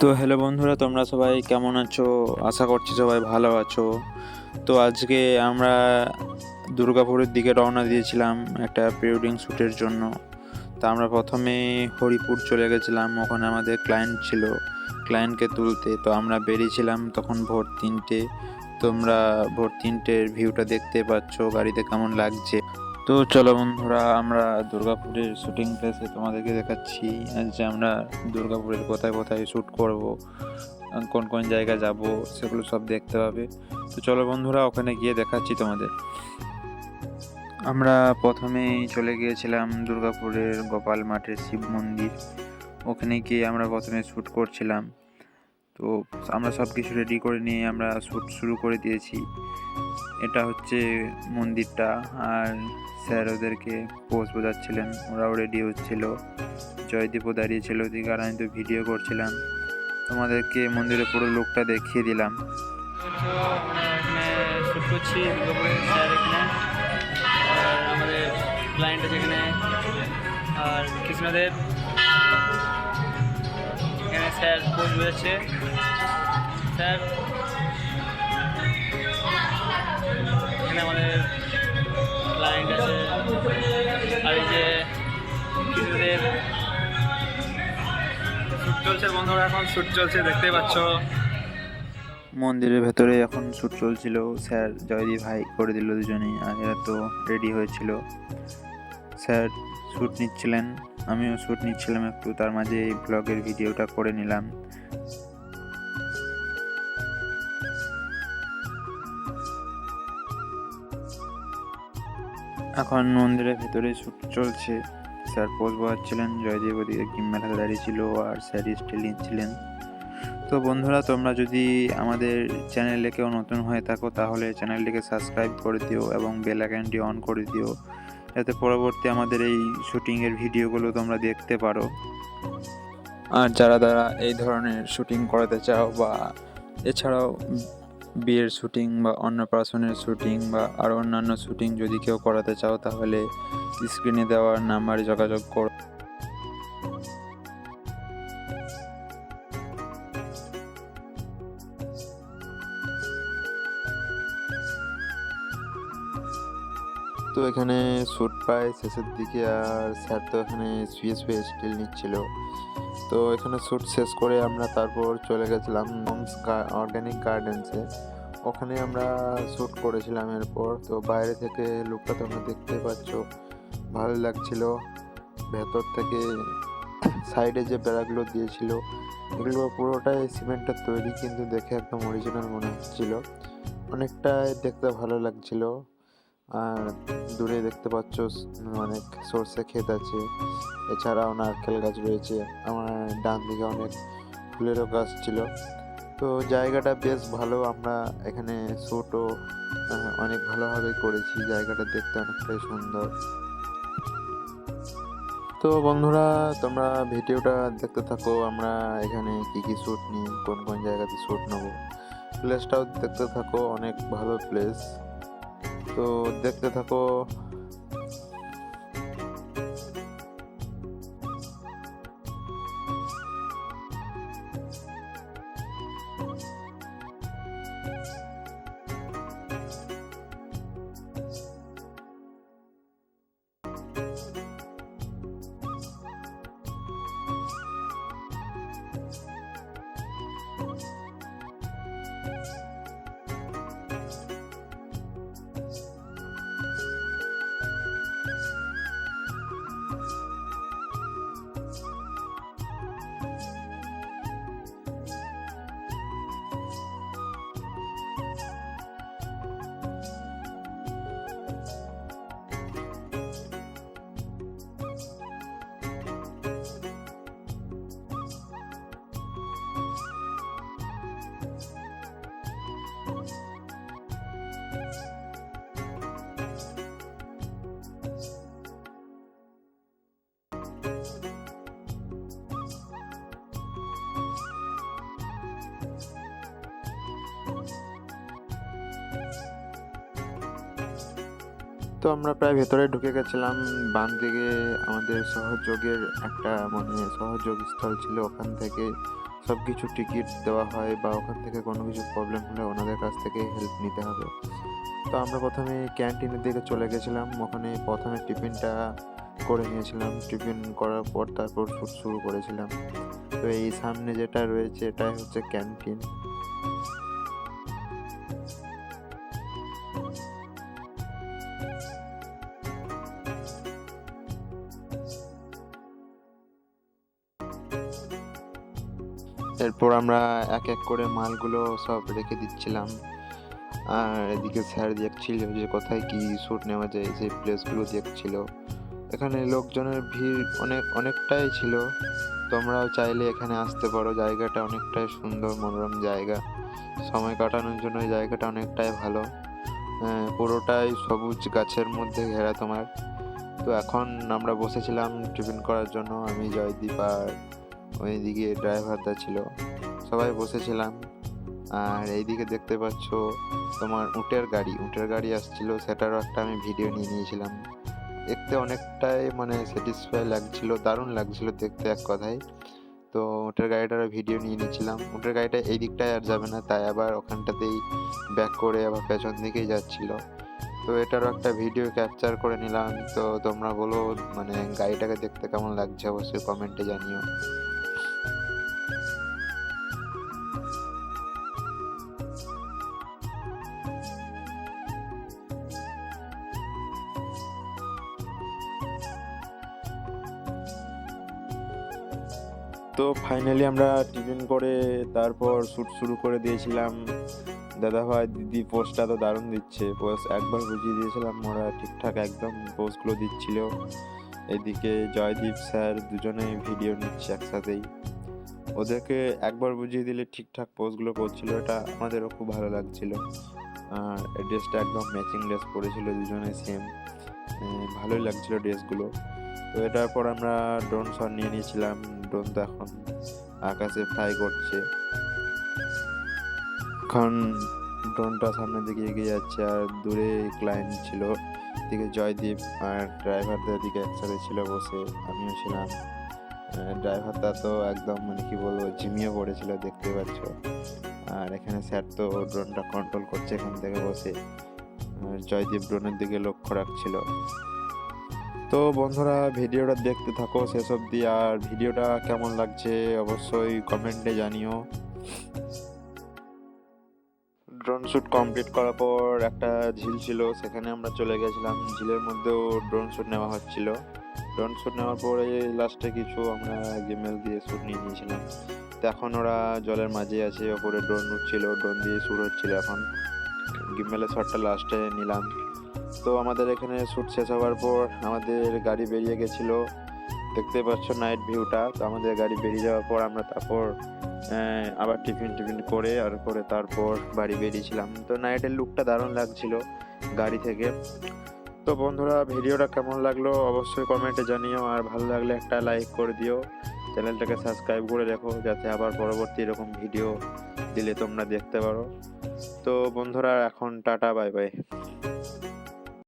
তো হ্যালো বন্ধুরা, তোমরা সবাই কেমন আছো? আশা করছি সবাই ভালো আছো। তো আজকে আমরা দুর্গাপুরের দিকে রওনা দিয়েছিলাম একটা প্রি ওয়েডিং শ্যুটের জন্য। তা আমরা প্রথমে হরিপুর চলে গেছিলাম, ওখানে আমাদের ক্লায়েন্ট ছিল, ক্লায়েন্টকে তুলতে। তো আমরা বেরিয়েছিলাম তখন ভোর 3টে। তোমরা ভোর 3টের ভিউটা দেখতে পাচ্ছ গাড়িতে কেমন লাগছে। তো চলো বন্ধুরা, আমরা দুর্গাপুরের শুটিং প্লেসে তোমাদেরকে দেখাচ্ছি যে আমরা দুর্গাপুরের কোথায় কোথায় শ্যুট করব, কোন কোন জায়গায় যাব, সেগুলো সব দেখতে পাবে। তো চলো বন্ধুরা, ওখানে গিয়ে দেখাচ্ছি তোমাদের। আমরা প্রথমেই চলে গিয়েছিলাম দুর্গাপুরের গোপাল মাঠের শিব মন্দির। ওখানে গিয়ে আমরা প্রথমে শ্যুট করছিলাম। তো আমরা সব কিছু রেডি করে নিয়ে আমরা শ্যুট শুরু করে দিয়েছি। এটা হচ্ছে মন্দিরটা, আর স্যার ওদেরকে পোজ বোঝাচ্ছিলেন, ওরাও রেডি হচ্ছিল। জয়দীপও দাঁড়িয়েছিল ওদিকে, আর আমি তো ভিডিও করছিলাম। তোমাদেরকে মন্দিরের পুরো লুকটা দেখিয়ে দিলাম। শ্যুট করছি দুর্গাপুরে, স্যার এখানে, আর আমাদের ক্লায়েন্ট আছে এখানে, আর কৃষ্ণদেব এখানে স্যার পোজ বোঝাচ্ছে। স্যার এখানে আমাদের ক্লায়েন্ট আছে, আর এই যে কৃষ্ণদেব। শ্যুট চলছে বন্ধুরা, এখন শ্যুট চলছে, দেখতেই পাচ্ছ। মন্দিরের ভেতরে এখন শ্যুট চলছিল, স্যার জয়দীপ ভাই করে দিল দুজনেই, আর এরা তো রেডি হয়েছিল। স্যার শ্যুট নিচ্ছিলেন, আমিও শ্যুট নিচ্ছিলাম একটু, তার মাঝে এই ব্লগের ভিডিওটা করে নিলাম। এখন মন্দিরের ভেতরে শ্যুট চলছে, স্যার পোজ বোঝাচ্ছিলেন, জয়দেব ওদিকে গিম্মেল হাতে দাঁড়িয়েছিল, আর স্যার স্টিল নিচ্ছিলেন। তো বন্ধুরা, তোমরা যদি আমাদের চ্যানেলে কেউ নতুন হয়ে থাকো তাহলে চ্যানেলটিকে সাবস্ক্রাইব করে দিও এবং বেল আইকনটি অন করে দিও, যাতে পরবর্তী আমাদের এই শুটিংয়ের ভিডিওগুলো তোমরা দেখতে পারো। আর যারা এই ধরনের শুটিং করাতে চাও, বা এছাড়াও বিয়ের শুটিং বা অন্নপ্রাশনের শুটিং বা আরও অন্যান্য শুটিং যদি কেউ করাতে চাও, তাহলে স্ক্রিনে দেওয়ার নাম্বারে যোগাযোগ করো। তো এখানে শ্যুট প্রায় শেষের দিকে, আর স্যার তো এখানে শুয়ে শুয়ে স্টিল নিচ্ছিল। তো এখানে শ্যুট শেষ করে আমরা তারপর চলে গেছিলাম মমস অর্গানিক গার্ডেন্সে। ওখানে আমরা শ্যুট করেছিলাম। এরপর তো বাইরে থেকে লুকটা তোমরা দেখতে পাচ্ছ, ভালো লাগছিল। ভেতর থেকে সাইডে যে বেড়াগুলো দিয়েছিল, এগুলো পুরোটাই সিমেন্টের তৈরি, কিন্তু দেখে একদম অরিজিনাল মনে হচ্ছিল। অনেকটাই দেখতে ভালো লাগছিল। আর দূরে দেখতে পাচ্ছ অনেক সরষে ক্ষেত আছে, এছাড়াও নারকেল গাছ রয়েছে। আমার ডান দিকে অনেক ফুলেরও গাছ ছিল। তো জায়গাটা বেশ ভালো, আমরা এখানে শ্যুটও অনেক ভালোভাবে করেছি। জায়গাটা দেখতে অনেকটাই সুন্দর। তো বন্ধুরা, তোমরা ভিডিওটা দেখতে থাকো, আমরা এখানে কি কি শ্যুট নিই, কোন কোন জায়গাতে শ্যুট নেবো, প্লেসটাও দেখতে থাকো, অনেক ভালো প্লেস। তো দেখতে থাকো। তো আমরা প্রায় ভেতরে ঢুকে গেছিলাম। বাম দিকে আমাদের সহযোগের একটা সহযোগ স্থল ছিল, ওখান থেকে সব কিছু টিকিট দেওয়া হয় বা ওখান থেকে কোনো কিছু প্রবলেম হলে ওনাদের কাছ থেকে হেল্প নিতে হবে। তো আমরা প্রথমে ক্যান্টিনের দিকে চলে গেছিলাম, ওখানে প্রথমে টিফিনটা করে নিয়েছিলাম, টিফিন করার পর তারপর শ্যুট শুরু করেছিলাম। তো এই সামনে যেটা রয়েছে এটাই হচ্ছে ক্যান্টিন। এরপর আমরা এক এক করে মালগুলো সব রেখে দিচ্ছিলাম, আর এদিকে স্যার দেখছিল যে কোথায় কি শ্যুট নেওয়া যায়, সেই প্লেসগুলো দেখছিল। এখানে লোকজনের ভিড় অনেকটাই ছিল। তোমরাও চাইলে এখানে আসতে পারো, জায়গাটা অনেকটাই সুন্দর মনোরম জায়গা। সময় কাটানোর জন্য এই জায়গাটা অনেকটাই ভালো। পুরোটাই সবুজ গাছের মধ্যে ঘেরা তোমার। তো এখন আমরা বসেছিলাম টিফিন করার জন্য, আমি, জয়দীপ আর ওইদিকে ড্রাইভারটা ছিল, সবাই বসেছিলাম। আর এইদিকে দেখতে পাচ্ছ তোমার উটের গাড়ি আসছিল, সেটারও একটা আমি ভিডিও নিয়ে নিয়েছিলাম। দেখতে অনেকটাই মানে স্যাটিসফাই লাগছিল, দারুণ লাগছিল দেখতে এক কথায়। তো উটের গাড়িটারও ভিডিও নিয়ে নিয়েছিলাম। উটের গাড়িটা এই দিকটায় আর যাবে না, তাই আবার ওখানটাতেই ব্যাক করে আবার পেছন দিকেই যাচ্ছিল। তো এটারও একটা ভিডিও ক্যাপচার করে নিলাম। তো তোমরা বলো মানে গাড়িটাকে দেখতে কেমন লাগছে, অবশ্যই কমেন্টে জানিও। তো ফাইনালি আমরা টিফিন করে তারপর শ্যুট শুরু করে দিয়েছিলাম। দাদাভাই দিদি পোজটা তো দারুণ দিচ্ছে, পোজ একবার বুঝিয়ে দিয়েছিলাম, ওরা ঠিকঠাক একদম পোজগুলো দিচ্ছিল। এদিকে জয়দীপ স্যার দুজনে ভিডিও নিচ্ছে একসাথেই, ওদেরকে একবার বুঝিয়ে দিলে ঠিকঠাক পোজগুলো করছিল, এটা আমাদেরও খুব ভালো লাগছিল। আর ড্রেসটা একদম ম্যাচিং ড্রেস পরেছিল দুজনে সেম, ভালোই লাগছিল ড্রেসগুলো। তো এটার পর আমরা ড্রোন শট নিয়ে নিয়েছিলাম। ড্রোন তো এখন আকাশে ফ্লাই করছে। এখন ড্রোনটা সামনের দিকে এগিয়ে যাচ্ছে, আর দূরে ক্লায়েন্ট ছিল, এদিকে জয়দীপ আর ড্রাইভারদের দিকে একসাথে ছিল বসে, আমিও ছিলাম। ড্রাইভারটা তো একদম মানে কি বলবো ঝিমিয়ে পড়েছিল, দেখতে পাচ্ছ। আর এখানে স্যার তো ড্রোনটা কন্ট্রোল করছে এখান থেকে বসে, আর জয়দীপ ড্রোনের দিকে লক্ষ্য রাখছিল। তো বন্ধুরা ভিডিওটা দেখতে থাকো শেষ অবধি, আর ভিডিওটা কেমন লাগছে অবশ্যই কমেন্টে জানিও। ড্রোন শ্যুট কমপ্লিট করার পর একটা ঝিল ছিল, সেখানে আমরা চলে গেছিলাম। ঝিলের মধ্যেও ড্রোন শ্যুট নেওয়া হচ্ছিল। ড্রোন শ্যুট নেওয়ার পরে লাস্টে কিছু আমরা জিমেল দিয়ে শ্যুট নিয়ে নিয়েছিলাম। তো এখন ওরা জলের মাঝে আছে, ওপরে ড্রোন উঠছিল, ড্রোন দিয়ে শ্যুট হচ্ছিল। এখন গিম্বেলের শটটা লাস্টে নিলাম। তো আমাদের এখানে শ্যুট শেষ হওয়ার পর আমাদের গাড়ি বেরিয়ে গেছিলো, দেখতে পাচ্ছ নাইট ভিউটা। তো আমাদের গাড়ি বেরিয়ে যাওয়ার পর আমরা তারপর আবার টিফিন করে তারপর বাড়ি বেরিয়েছিলাম। তো নাইটের লুকটা দারুণ লাগছিল গাড়ি থেকে। তো বন্ধুরা ভিডিওটা কেমন লাগলো অবশ্যই কমেন্টে জানিও, আর ভালো লাগলে একটা লাইক করে দিও, চ্যানেলটাকে সাবস্ক্রাইব করে রেখো যাতে আবার পরবর্তী এরকম ভিডিও দিলে তোমরা দেখতে পারো। তো বন্ধুরা এখন টাটা, বাই বাই।